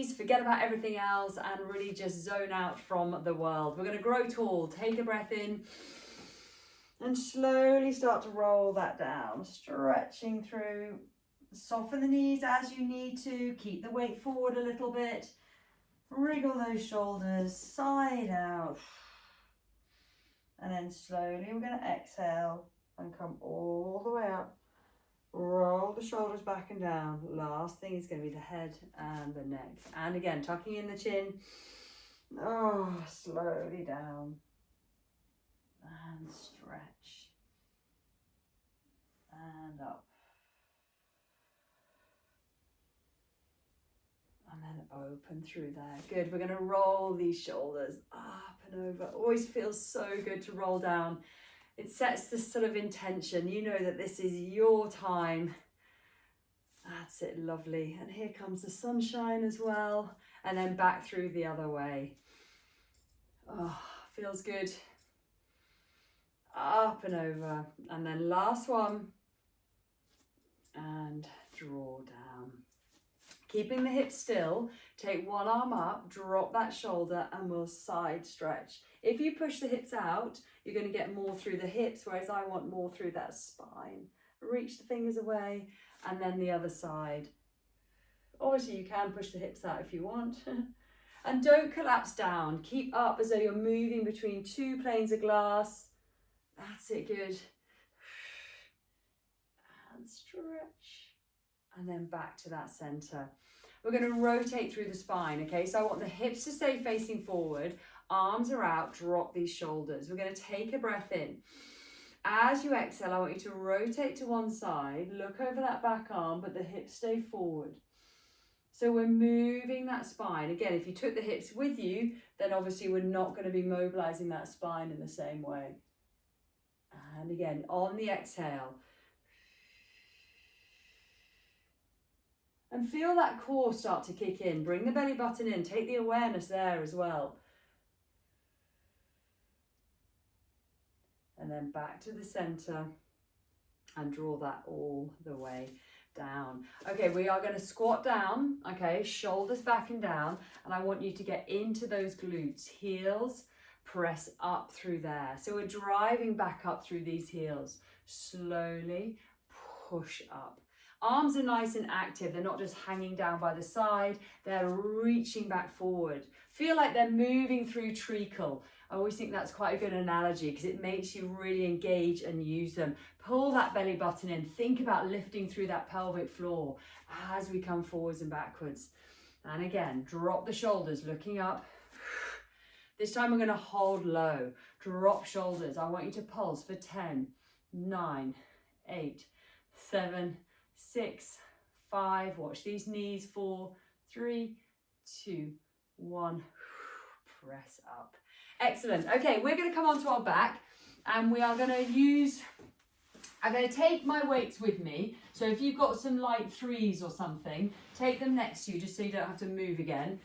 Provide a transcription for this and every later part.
Forget about everything else and really just zone out from the world. We're going to grow tall. Take a breath in and slowly start to roll that down, stretching through. Soften the knees as you need to. Keep the weight forward a little bit. Wriggle those shoulders side out. And then slowly we're going to exhale and come all the way up. Roll the shoulders back and down. Last thing is going to be the head and the neck. And again, tucking in the chin. Oh, slowly down. And stretch. And up. And then open through there. Good. We're going to roll these shoulders up and over. Always feels so good to roll down. It sets this sort of intention. You know that this is your time. That's it. Lovely. And here comes the sunshine as well. And then back through the other way. Oh, feels good. Up and over. And then last one. And draw down. Keeping the hips still, take one arm up, drop that shoulder, and we'll side stretch. If you push the hips out, you're going to get more through the hips, whereas I want more through that spine. Reach the fingers away, and then the other side. Obviously, you can push the hips out if you want. And don't collapse down. Keep up as though you're moving between two planes of glass. That's it, good. And stretch. And then back to that center. We're going to rotate through the spine, okay? So I want the hips to stay facing forward, arms are out, drop these shoulders. We're going to take a breath in. As you exhale, I want you to rotate to one side, look over that back arm, but the hips stay forward. So we're moving that spine. Again, if you took the hips with you, then obviously we're not going to be mobilizing that spine in the same way. And again, on the exhale, and feel that core start to kick in. Bring the belly button in. Take the awareness there as well. And then back to the center and draw that all the way down. Okay, we are going to squat down. Okay, shoulders back and down. And I want you to get into those glutes. Heels, press up through there. So we're driving back up through these heels. Slowly push up. Arms are nice and active. They're not just hanging down by the side. They're reaching back forward. Feel like they're moving through treacle. I always think that's quite a good analogy because it makes you really engage and use them. Pull that belly button in. Think about lifting through that pelvic floor as we come forwards and backwards. And again, drop the shoulders, looking up. This time we're going to hold low. Drop shoulders. I want you to pulse for 10, 9, 8, 7, 6, 5, watch these knees, 4, 3, 2, 1, press up. Excellent. Okay, we're going to come onto our back and we are going to use, I'm going to take my weights with me. So if you've got some light threes or something, take them next to you just so you don't have to move again.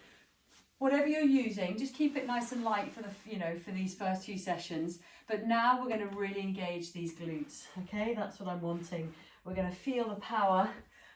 Whatever you're using, just keep it nice and light for for these first few sessions. But now we're going to really engage these glutes. Okay, that's what I'm wanting. We're going to feel the power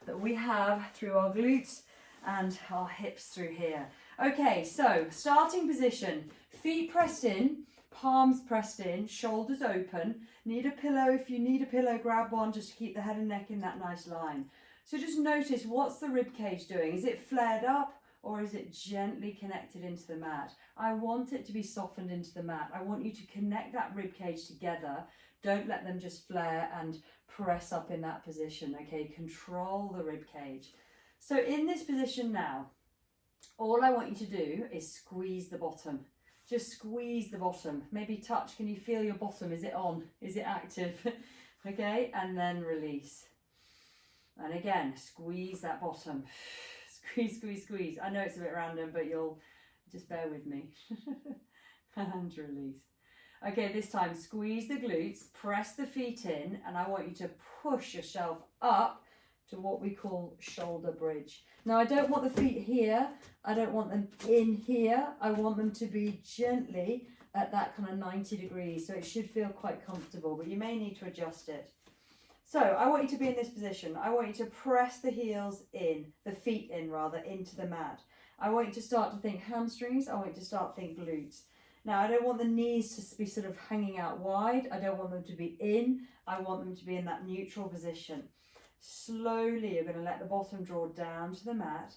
that we have through our glutes and our hips through here. Okay, so starting position, feet pressed in, palms pressed in, shoulders open. Need a pillow. If you need a pillow, grab one just to keep the head and neck in that nice line. So just notice, what's the rib cage doing? Is it flared up or is it gently connected into the mat? I want it to be softened into the mat. I want you to connect that rib cage together. Don't let them just flare and press up in that position, okay? Control the rib cage. So in this position now, all I want you to do is squeeze the bottom. Just squeeze the bottom. Maybe touch. Can you feel your bottom? Is it on? Is it active? Okay, and then release. And again, squeeze that bottom. Squeeze, squeeze, squeeze. I know it's a bit random, but you'll just bear with me. And release. Okay, this time squeeze the glutes, press the feet in, and I want you to push yourself up to what we call shoulder bridge. Now I don't want the feet here, I don't want them in here, I want them to be gently at that kind of 90 degrees, so it should feel quite comfortable, but you may need to adjust it. So I want you to be in this position. I want you to press the heels in, the feet in rather, into the mat. I want you to start to think hamstrings. I want you to start to think glutes. Now, I don't want the knees to be sort of hanging out wide. I don't want them to be in. I want them to be in that neutral position. Slowly, you're going to let the bottom draw down to the mat.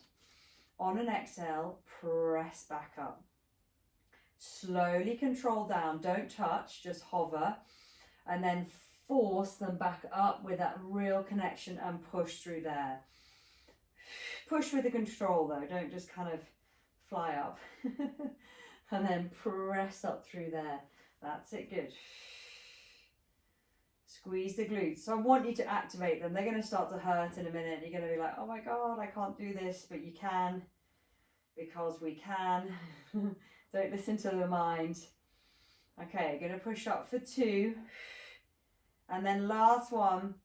On an exhale, press back up. Slowly control down. Don't touch, just hover. And then force them back up with that real connection and push through there. Push with the control though. Don't just kind of fly up. And then press up through there. That's it, good. Squeeze the glutes. So I want you to activate them. They're going to start to hurt in a minute. You're going to be like, oh my God, I can't do this. But you can, because we can. Don't listen to the mind. Okay, going to push up for 2. And then last one.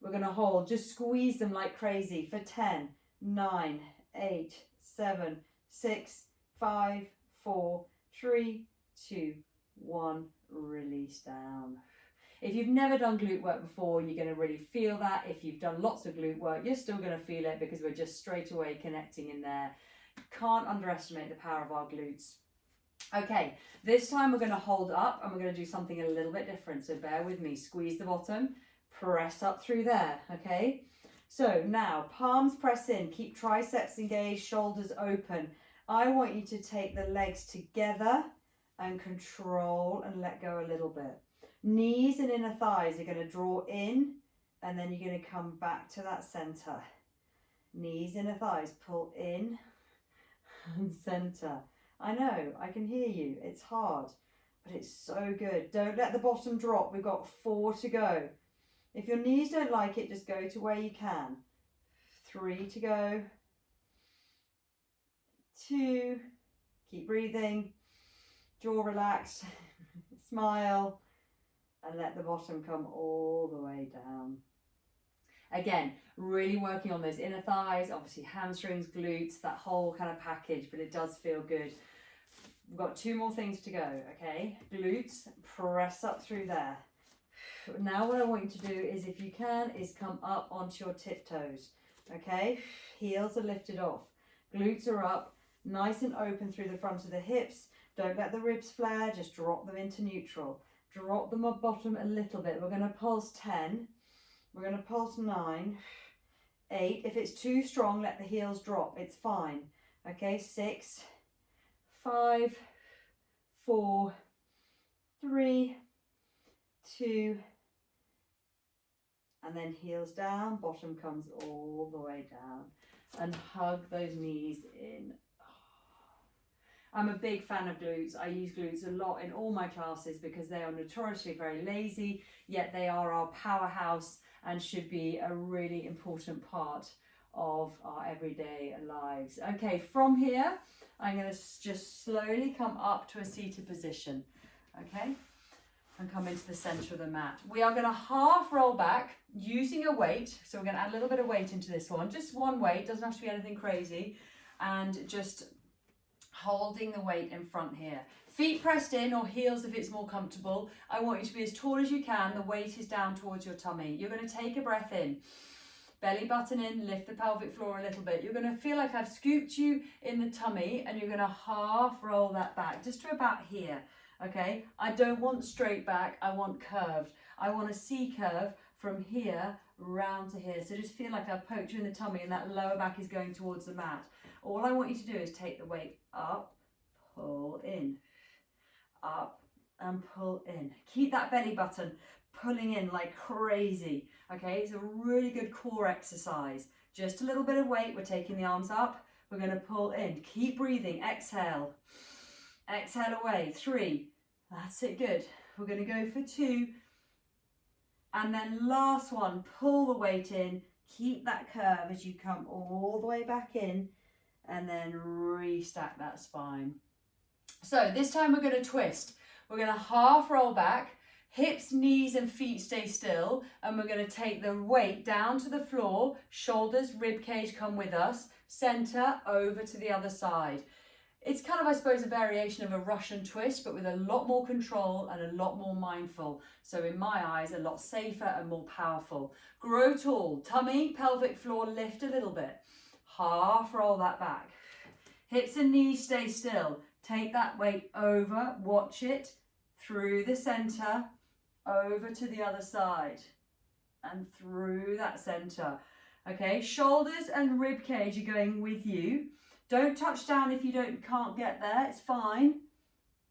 We're going to hold. Just squeeze them like crazy for 10, 9, 8, 7, 6, 5, 4, 3, 2, 1. Release down. If you've never done glute work before, you're going to really feel that. If you've done lots of glute work, you're still going to feel it because we're just straight away connecting in there. Can't underestimate the power of our glutes. Okay, this time we're going to hold up and we're going to do something a little bit different. So bear with me. Squeeze the bottom, press up through there. Okay, so now palms press in, keep triceps engaged, shoulders open. I want you to take the legs together and control and let go a little bit. Knees and inner thighs are going to draw in and then you're going to come back to that center. Knees, inner thighs, pull in and center. I know, I can hear you. It's hard, but it's so good. Don't let the bottom drop. We've got 4 to go. If your knees don't like it, just go to where you can. 3 to go. 2. Keep breathing. Jaw relaxed. Smile. And let the bottom come all the way down. Again, really working on those inner thighs, obviously hamstrings, glutes, that whole kind of package, but it does feel good. We've got 2 more things to go, okay? Glutes, press up through there. Now what I want you to do is, if you can, is come up onto your tiptoes, okay? Heels are lifted off. Glutes are up, nice and open through the front of the hips. Don't let the ribs flare, just drop them into neutral. Drop them at bottom a little bit. We're going to pulse 10. We're going to pulse 9, 8. If it's too strong, let the heels drop. It's fine. Okay, 6, 5, 4, 3, 2, and then heels down. Bottom comes all the way down. And hug those knees in. I'm a big fan of glutes. I use glutes a lot in all my classes because they are notoriously very lazy, yet they are our powerhouse and should be a really important part of our everyday lives. Okay, from here, I'm going to just slowly come up to a seated position, okay? And come into the center of the mat. We are going to half roll back using a weight. So we're going to add a little bit of weight into this one. Just one weight, doesn't have to be anything crazy. And just holding the weight in front here. Feet pressed in or heels if it's more comfortable. I want you to be as tall as you can. The weight is down towards your tummy. You're going to take a breath in. Belly button in, lift the pelvic floor a little bit. You're going to feel like I've scooped you in the tummy and you're going to half roll that back just to about here. Okay, I don't want straight back, I want curved. I want a C curve from here round to here. So just feel like I've poked you in the tummy and that lower back is going towards the mat. All I want you to do is take the weight up, pull in, up and pull in. Keep that belly button pulling in like crazy. Okay, it's a really good core exercise. Just a little bit of weight, we're taking the arms up, we're going to pull in. Keep breathing, exhale. Exhale away, 3. That's it, good. We're going to go for 2. And then last one, pull the weight in. Keep that curve as you come all the way back in. And then restack that spine. So this time we're going to twist. We're going to half roll back. Hips, knees and feet stay still. And we're going to take the weight down to the floor. Shoulders, rib cage come with us. Center over to the other side. It's kind of, I suppose, a variation of a Russian twist, but with a lot more control and a lot more mindful. So in my eyes, a lot safer and more powerful. Grow tall, tummy, pelvic floor, lift a little bit. half roll that back. Hips and knees stay still. Take that weight over, watch it, through the center, over to the other side, and through that center. Okay, shoulders and rib cage are going with you. Don't touch down if you can't get there, it's fine.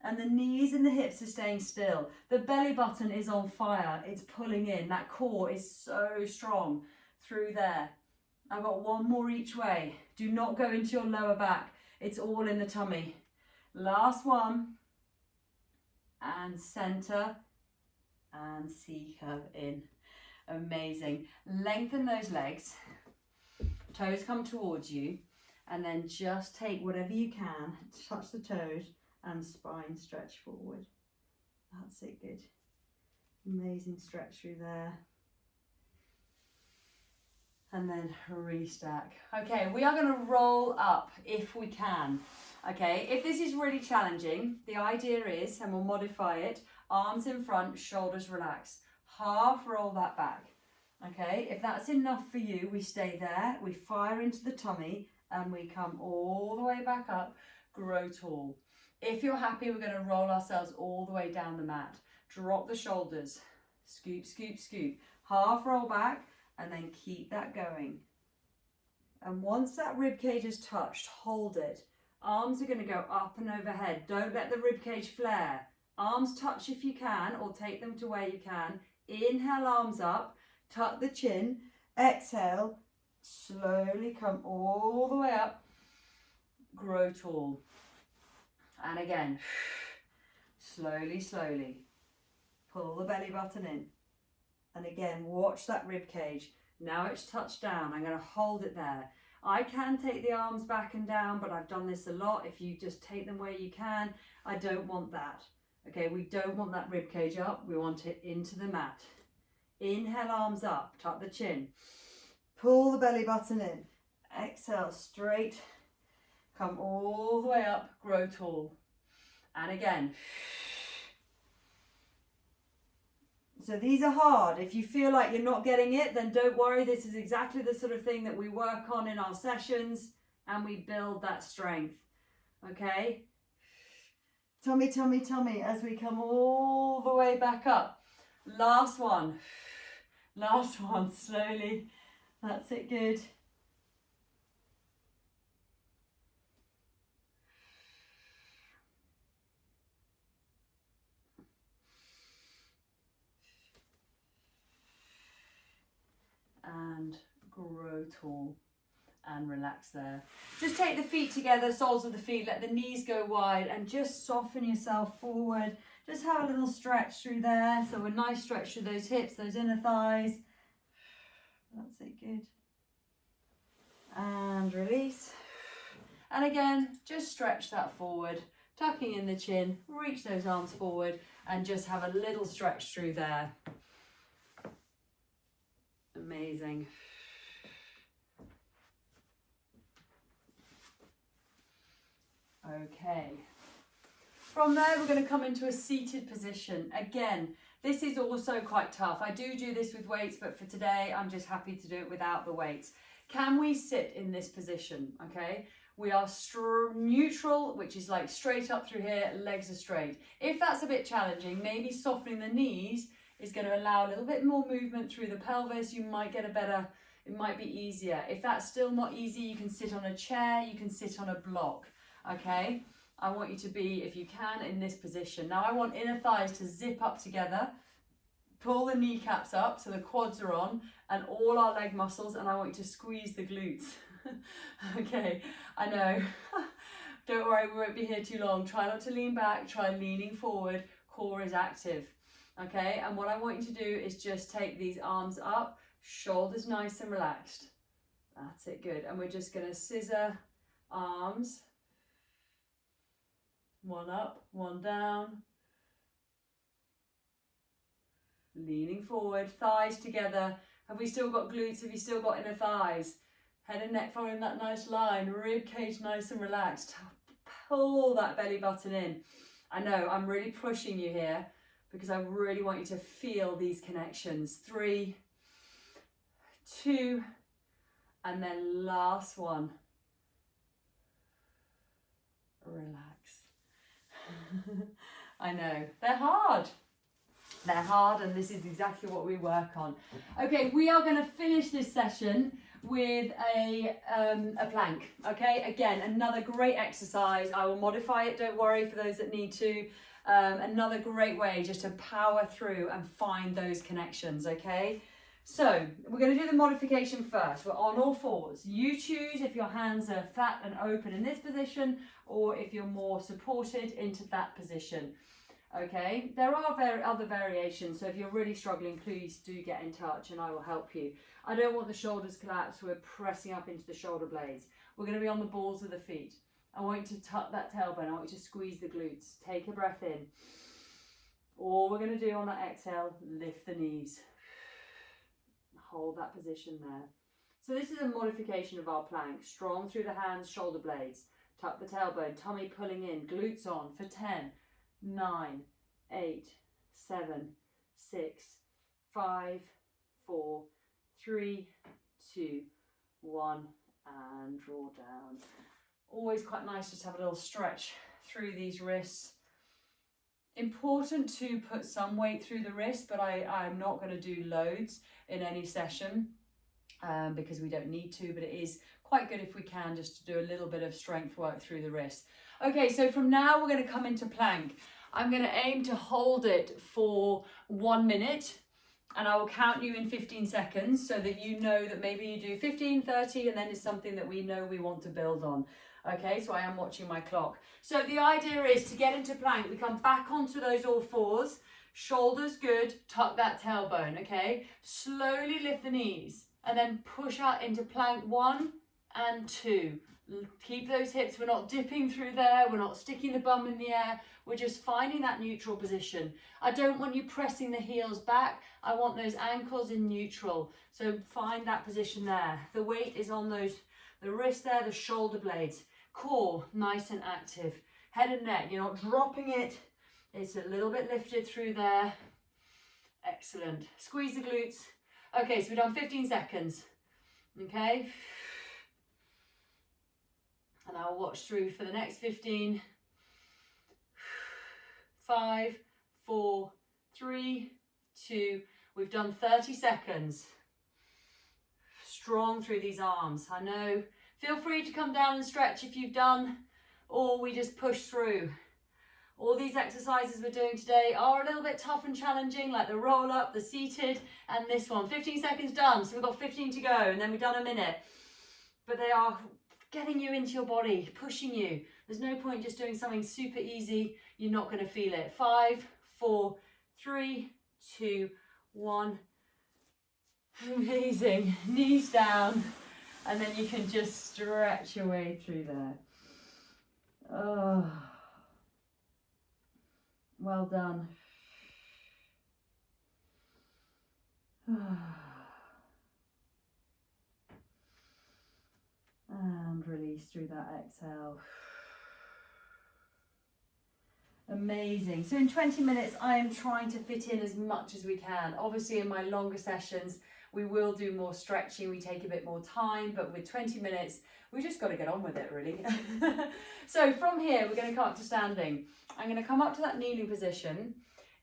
And the knees and the hips are staying still. The belly button is on fire, it's pulling in. That core is so strong through there. I've got one more each way. Do not go into your lower back. It's all in the tummy. Last one. And center and C curve in. Amazing. Lengthen those legs. Toes come towards you. And then just take whatever you can. Touch the toes and spine stretch forward. That's it, good. Amazing stretch through there. And then restack. Okay, we are going to roll up if we can. Okay, if this is really challenging, the idea is, and we'll modify it, arms in front, shoulders relaxed. Half roll that back. Okay, if that's enough for you, we stay there, we fire into the tummy, and we come all the way back up, grow tall. If you're happy, we're going to roll ourselves all the way down the mat. Drop the shoulders, scoop, scoop, scoop. Half roll back, and then keep that going. And once that rib cage is touched, hold it. Arms are going to go up and overhead. Don't let the rib cage flare. Arms touch if you can, or take them to where you can. Inhale, arms up, tuck the chin. Exhale, slowly come all the way up. Grow tall. And again, slowly, slowly. Pull the belly button in. And again, watch that rib cage. Now it's touched down. I'm going to hold it there. I can take the arms back and down, but I've done this a lot. If you just take them where you can, I don't want that. Okay, we don't want that rib cage up. We want it into the mat. Inhale, arms up, tuck the chin. Pull the belly button in. Exhale, straight. Come all the way up, grow tall. And again. So these are hard. If you feel like you're not getting it, then don't worry. This is exactly the sort of thing that we work on in our sessions and we build that strength. Okay? Tummy, tummy, tummy as we come all the way back up. Last one. Last one, slowly. That's it, good. And grow tall and relax there. Just take the feet together, soles of the feet, let the knees go wide and just soften yourself forward. Just have a little stretch through there. So a nice stretch through those hips, those inner thighs. That's it, good. And release. And again, just stretch that forward, tucking in the chin, reach those arms forward and just have a little stretch through there. Amazing. Okay. From there, we're going to come into a seated position. Again, this is also quite tough. I do this with weights, but for today, I'm just happy to do it without the weights. Can we sit in this position? Okay. We are neutral, which is like straight up through here, legs are straight. If that's a bit challenging, maybe softening the knees is going to allow a little bit more movement through the pelvis. You might get it might be easier. If that's still not easy, you can sit on a chair, you can sit on a block, okay? I want you to be, if you can, in this position. Now I want inner thighs to zip up together, pull the kneecaps up so the quads are on and all our leg muscles, and I want you to squeeze the glutes. Okay, I know. Don't worry, we won't be here too long. Try not to lean back, try leaning forward, core is active. Okay, and what I want you to do is just take these arms up, shoulders nice and relaxed. That's it, good. And we're just gonna scissor arms. One up, one down. Leaning forward, thighs together. Have we still got glutes? Have you still got inner thighs? Head and neck following that nice line. Rib cage nice and relaxed. Pull that belly button in. I know, I'm really pushing you here because I really want you to feel these connections. 3, 2, And then last one. Relax. I know, they're hard. They're hard, and this is exactly what we work on. Okay, we are going to finish this session with a plank. Okay, again, another great exercise. I will modify it, don't worry, for those that need to. Another great way just to power through and find those connections. Okay, so we're going to do the modification first. We're on all fours. You choose if your hands are flat and open in this position, or if you're more supported into that position. Okay, there are other variations, so if you're really struggling, please do get in touch and I will help you. I don't want the shoulders collapsed, we're pressing up into the shoulder blades. We're going to be on the balls of the feet. I want you to tuck that tailbone, I want you to squeeze the glutes. Take a breath in. All we're going to do on that exhale, lift the knees. Hold that position there. So this is a modification of our plank. Strong through the hands, shoulder blades. Tuck the tailbone, tummy pulling in, glutes on for 10. 9, 8, 7, 6, 5, 4, 3, 2, 1, and draw down. Always quite nice just to have a little stretch through these wrists. Important to put some weight through the wrist, but I'm not going to do loads in any session because we don't need to, but it is quite good if we can just to do a little bit of strength work through the wrist. Okay, so from now we're going to come into plank. I'm going to aim to hold it for 1 minute and I will count you in 15 seconds so that you know that maybe you do 15, 30 and then it's something that we know we want to build on. Okay, so I am watching my clock. So the idea is to get into plank, we come back onto those all fours, shoulders good, tuck that tailbone, okay? Slowly lift the knees and then push out into plank 1 and 2. Keep those hips, we're not dipping through there, we're not sticking the bum in the air, we're just finding that neutral position. I don't want you pressing the heels back, I want those ankles in neutral. So find that position there. The weight is on those, the wrist there, the shoulder blades. Core, nice and active. Head and neck, you're not dropping it, it's a little bit lifted through there. Excellent. Squeeze the glutes. Okay, so we've done 15 seconds. Okay. And I'll watch through for the next 15. 5, 4, 3, 2. We've done 30 seconds. Strong through these arms. I know. Feel free to come down and stretch if you've done, or we just push through. All these exercises we're doing today are a little bit tough and challenging, like the roll up, the seated, and this one. 15 seconds done, so we've got 15 to go, and then we've done a minute. But they are getting you into your body, pushing you. There's no point just doing something super easy. You're not going to feel it. 5, 4, 3, 2, 1. Amazing. Knees down. And then you can just stretch your way through there. Oh, well done. And release through that exhale. Amazing. So in 20 minutes, I am trying to fit in as much as we can. Obviously, in my longer sessions, we will do more stretching. We take a bit more time, but with 20 minutes, we just got to get on with it, really. So from here, we're going to come up to standing. I'm going to come up to that kneeling position.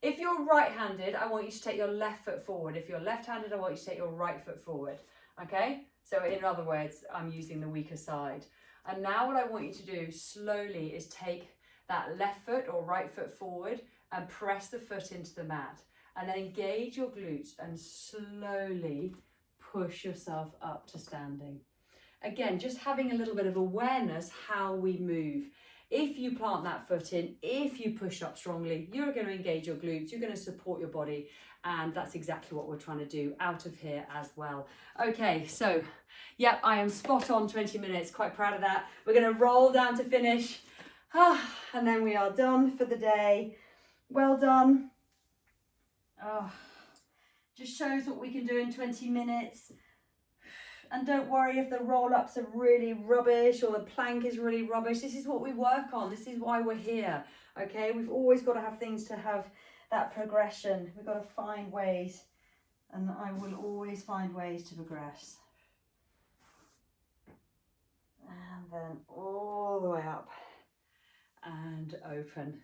If you're right-handed, I want you to take your left foot forward. If you're left-handed, I want you to take your right foot forward. Okay? So in other words, I'm using the weaker side. And now what I want you to do slowly is take that left foot or right foot forward and press the foot into the mat. And then engage your glutes and slowly push yourself up to standing. Again, just having a little bit of awareness how we move. If you plant that foot in, if you push up strongly, you're going to engage your glutes, you're going to support your body, and that's exactly what we're trying to do out of here as well. Okay, so, yep, I am spot on 20 minutes, quite proud of that. We're going to roll down to finish, and then we are done for the day. Well done. Oh, just shows what we can do in 20 minutes. And don't worry if the roll-ups are really rubbish or the plank is really rubbish. This is what we work on. This is why we're here, okay? We've always got to have things to have that progression. We've got to find ways, and I will always find ways to progress. And then all the way up and open.